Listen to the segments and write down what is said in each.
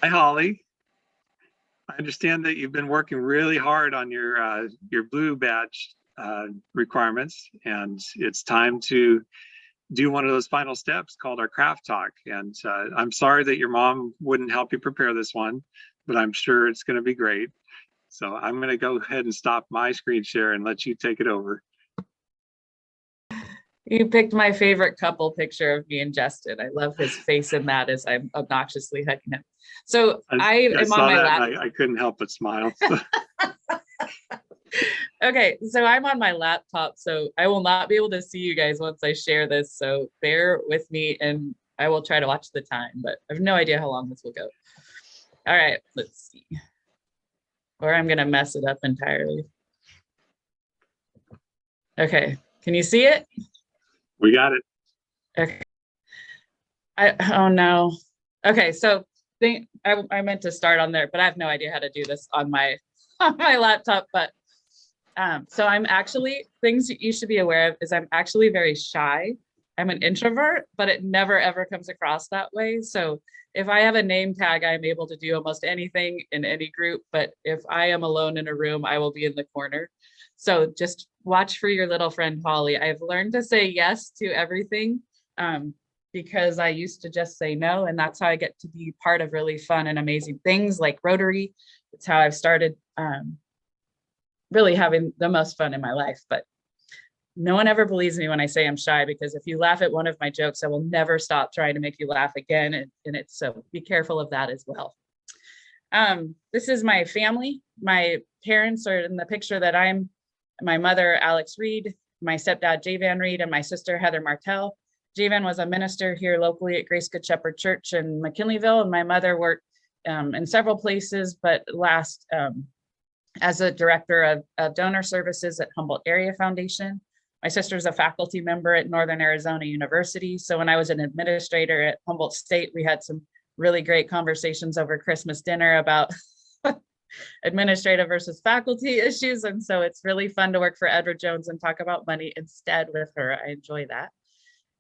Hi, Holly. I understand that you've been working really hard on your blue badge requirements, and it's time to do one of those final steps called our craft talk. And I'm sorry that your mom wouldn't help you prepare this one, but I'm sure it's going to be great. So I'm going to go ahead and stop my screen share and let you take it over. You picked my favorite couple picture of me and Justin. I love his face in that as I'm obnoxiously hugging him. So I am on my lap. I couldn't help but smile. Okay, so I'm on my laptop, so I will not be able to see you guys once I share this. So bear with me and I will try to watch the time, but I have no idea how long this will go. All right, let's see. Or I'm gonna mess it up entirely. Okay, can you see it? We got it. Okay. Oh no. Okay, so I meant to start on there, but I have no idea how to do this on my laptop. But so I'm actually, things you should be aware of is I'm actually very shy. I'm an introvert, but it never ever comes across that way. So if I have a name tag, I'm able to do almost anything in any group. But if I am alone in a room, I will be in the corner. So just watch for your little friend Holly. I've learned to say yes to everything because I used to just say no. And that's how I get to be part of really fun and amazing things like Rotary. It's how I've started really having the most fun in my life. But no one ever believes me when I say I'm shy, because if you laugh at one of my jokes, I will never stop trying to make you laugh again. And it's so be careful of that as well. This is my family. My parents are in the picture that I'm my mother, Alex Reed, my stepdad, Javan Reed, and my sister, Heather Martel. Javan was a minister here locally at Grace Good Shepherd Church in McKinleyville, and my mother worked in several places, but last as a director of donor services at Humboldt Area Foundation. My sister's a faculty member at Northern Arizona University. So when I was an administrator at Humboldt State, we had some really great conversations over Christmas dinner about administrative versus faculty issues. And so it's really fun to work for Edward Jones and talk about money instead with her. I enjoy that.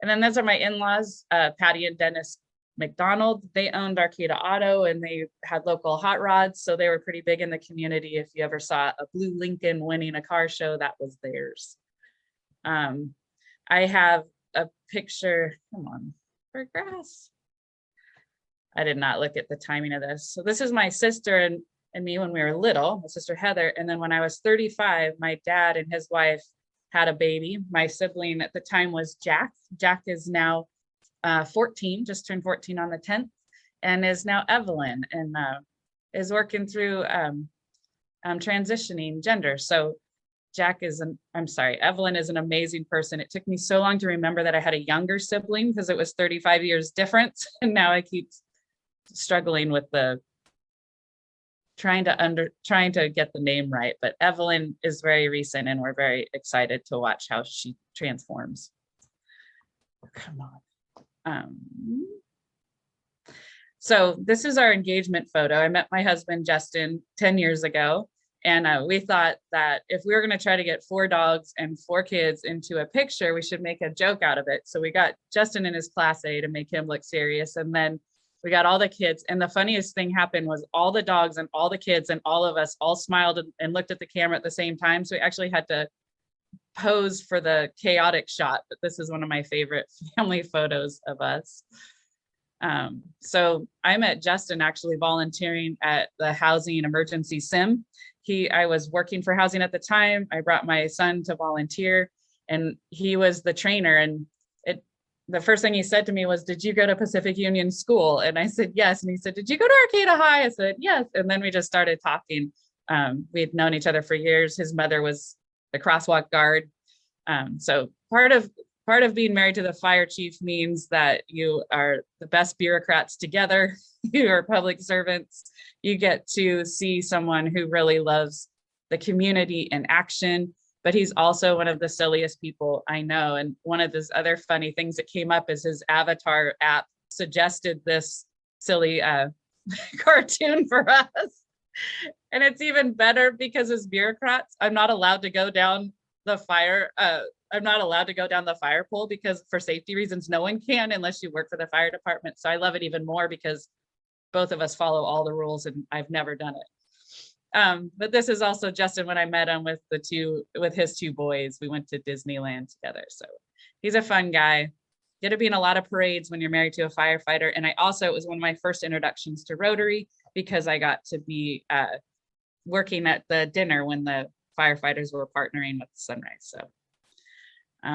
And then those are my in-laws, Patty and Dennis McDonald. They owned Arcata Auto and they had local hot rods. So they were pretty big in the community. If you ever saw a blue Lincoln winning a car show, that was theirs. I have a picture, come on, progress. I did not look at the timing of this. So this is my sister and me when we were little, my sister Heather. And then when I was 35, my dad and his wife had a baby. My sibling at the time was Jack. Jack is now 14, just turned 14 on the 10th, and is now Evelyn and is working through transitioning gender. So Evelyn is an amazing person. It took me so long to remember that I had a younger sibling because it was 35 years difference. And now I keep struggling with the trying to get the name right. But Evelyn is very recent and we're very excited to watch how she transforms. Come on. So this is our engagement photo. I met my husband, Justin, 10 years ago. And we thought that if we were going to try to get 4 dogs and 4 kids into a picture, we should make a joke out of it. So we got Justin in his class A to make him look serious. And then we got all the kids. And the funniest thing happened was all the dogs and all the kids and all of us all smiled and looked at the camera at the same time. So we actually had to pose for the chaotic shot. But this is one of my favorite family photos of us. So I met Justin actually volunteering at the housing emergency sim. I was working for housing at the time. I brought my son to volunteer and he was the trainer. And the first thing he said to me was, "Did you go to Pacific Union School?" And I said, "Yes." And he said, "Did you go to Arcata High?" I said, "Yes." And then we just started talking. We had known each other for years. His mother was the crosswalk guard. So part of being married to the fire chief means that you are the best bureaucrats together. You are public servants. You get to see someone who really loves the community in action, but he's also one of the silliest people I know. And one of those other funny things that came up is his avatar app suggested this silly cartoon for us. And it's even better because as bureaucrats, I'm not allowed to go down the fire. I'm not allowed to go down the fire pole because for safety reasons, no one can unless you work for the fire department. So I love it even more because both of us follow all the rules, and I've never done it. But this is also Justin when I met him with his two boys. We went to Disneyland together. So he's a fun guy. Get to be in a lot of parades when you're married to a firefighter. And it was one of my first introductions to Rotary, because I got to be working at the dinner when the firefighters were partnering with Sunrise. So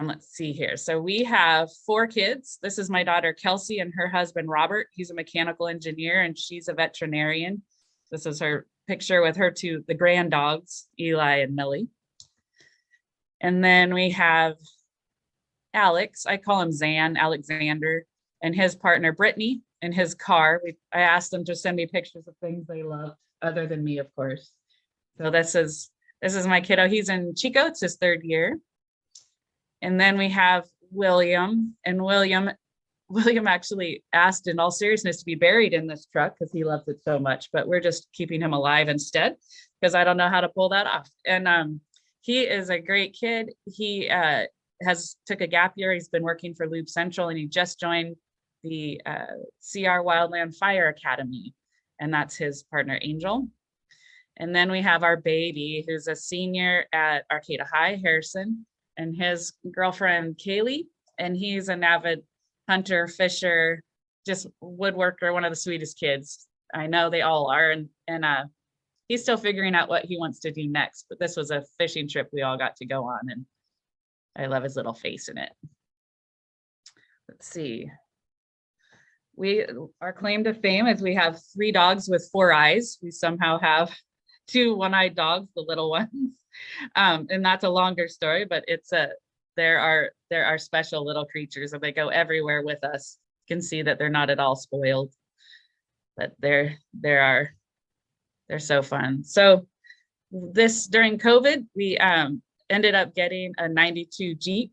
let's see here. So we have 4 kids. This is my daughter, Kelsey, and her husband, Robert. He's a mechanical engineer and she's a veterinarian. This is her picture with her the grand dogs, Eli and Millie. And then we have Alex, I call him Zan, Alexander, and his partner, Brittany, in his car. I asked them to send me pictures of things they loved, other than me, of course. So this is my kiddo. He's in Chico, it's his 3rd year. And then we have William, and William actually asked in all seriousness to be buried in this truck because he loves it so much, but we're just keeping him alive instead because I don't know how to pull that off. And he is a great kid. He took a gap year. He's been working for Lube Central, and he just joined the CR Wildland Fire Academy, and that's his partner, Angel. And then we have our baby, who's a senior at Arcata High, Harrison, and his girlfriend, Kaylee, and he's an avid hunter, fisher, just woodworker, one of the sweetest kids. I know they all are, and he's still figuring out what he wants to do next, but this was a fishing trip we all got to go on, and I love his little face in it. Let's see. Our claim to fame is we have 3 dogs with 4 eyes. We somehow have 2 one-eyed dogs, the little ones. And that's a longer story, but there are special little creatures, and they go everywhere with us. You can see that they're not at all spoiled, but they're so fun. So during COVID, we ended up getting a 92 Jeep,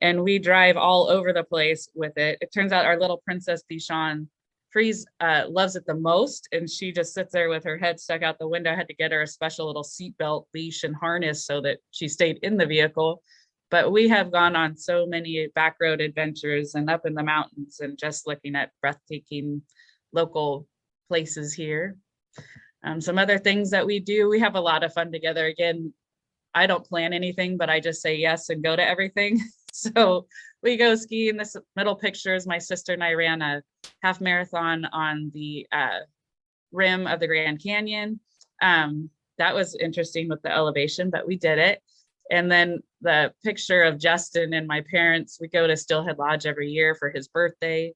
and we drive all over the place with it. It turns out our little princess Bichon Freeze loves it the most, and she just sits there with her head stuck out the window. I had to get her a special little seatbelt, leash, and harness so that she stayed in the vehicle. But we have gone on so many back road adventures and up in the mountains and just looking at breathtaking local places here. Some other things that we do, we have a lot of fun together. Again, I don't plan anything, but I just say yes and go to everything. So we go skiing. This middle picture is my sister and I ran a half marathon on the rim of the Grand Canyon. That was interesting with the elevation, but we did it. And then the picture of Justin and my parents, we go to Stillhead Lodge every year for his birthday.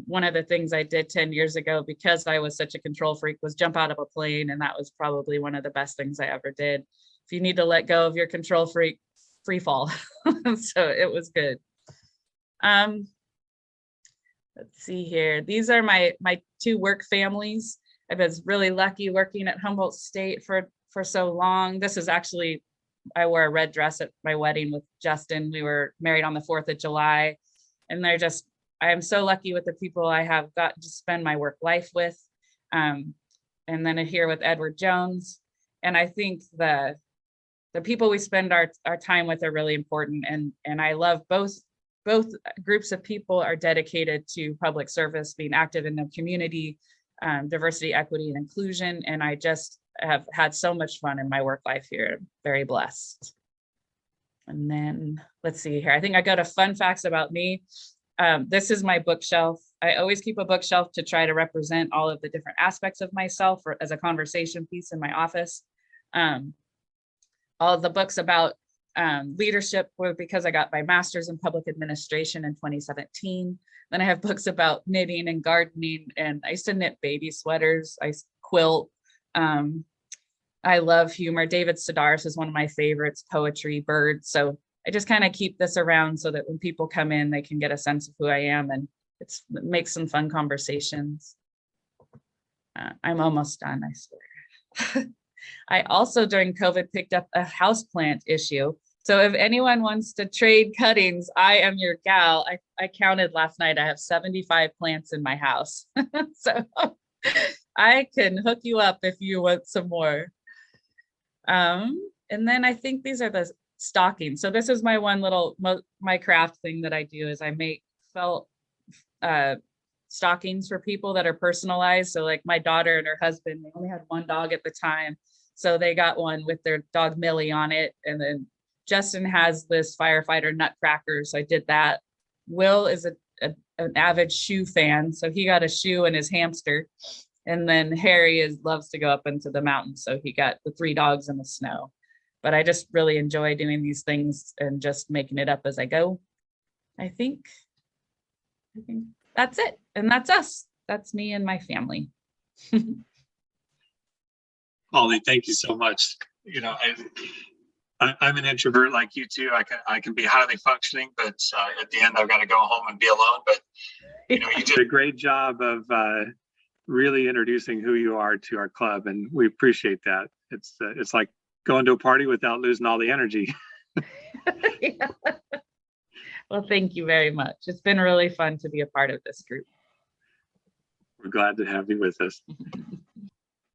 One of the things I did 10 years ago, because I was such a control freak, was jump out of a plane. And that was probably one of the best things I ever did. If you need to let go of your control freak, free fall. So it was good. Let's see here. These are my 2 work families. I was really lucky working at Humboldt State for so long. This is actually, I wore a red dress at my wedding with Justin. We were married on the 4th of July. And I am so lucky with the people I have got to spend my work life with. And then here with Edward Jones. And I think the people we spend our time with are really important. And I love both groups of people are dedicated to public service, being active in the community, diversity, equity, and inclusion. And I just have had so much fun in my work life here. I'm very blessed. And then let's see here. I think I got a fun facts about me. This is my bookshelf. I always keep a bookshelf to try to represent all of the different aspects of myself or as a conversation piece in my office. All of the books about leadership were because I got my master's in public administration in 2017. Then I have books about knitting and gardening, and I used to knit baby sweaters. I quilt. I love humor. David Sedaris is one of my favorites, poetry, birds. So I just kind of keep this around so that when people come in, they can get a sense of who I am, and it makes some fun conversations. I'm almost done, I swear. I also during COVID picked up a houseplant issue. So if anyone wants to trade cuttings, I am your gal. I counted last night. I have 75 plants in my house. So I can hook you up if you want some more. And then I think these are the stockings. So this is my one little, my craft thing that I do is I make felt stockings for people that are personalized. So like my daughter and her husband, they only had one dog at the time. So they got one with their dog Millie on it. And then Justin has this firefighter nutcracker. So I did that. Will is an avid shoe fan. So he got a shoe and his hamster. And then Harry loves to go up into the mountains. So he got the 3 dogs in the snow. But I just really enjoy doing these things and just making it up as I go. I think that's it. And that's us. That's me and my family. Holly, thank you so much. You know, I'm an introvert like you too. I can be highly functioning, but at the end I've got to go home and be alone. But you know, you did a great job of really introducing who you are to our club, and we appreciate that. It's like going to a party without losing all the energy. Yeah. Well, thank you very much. It's been really fun to be a part of this group. We're glad to have you with us.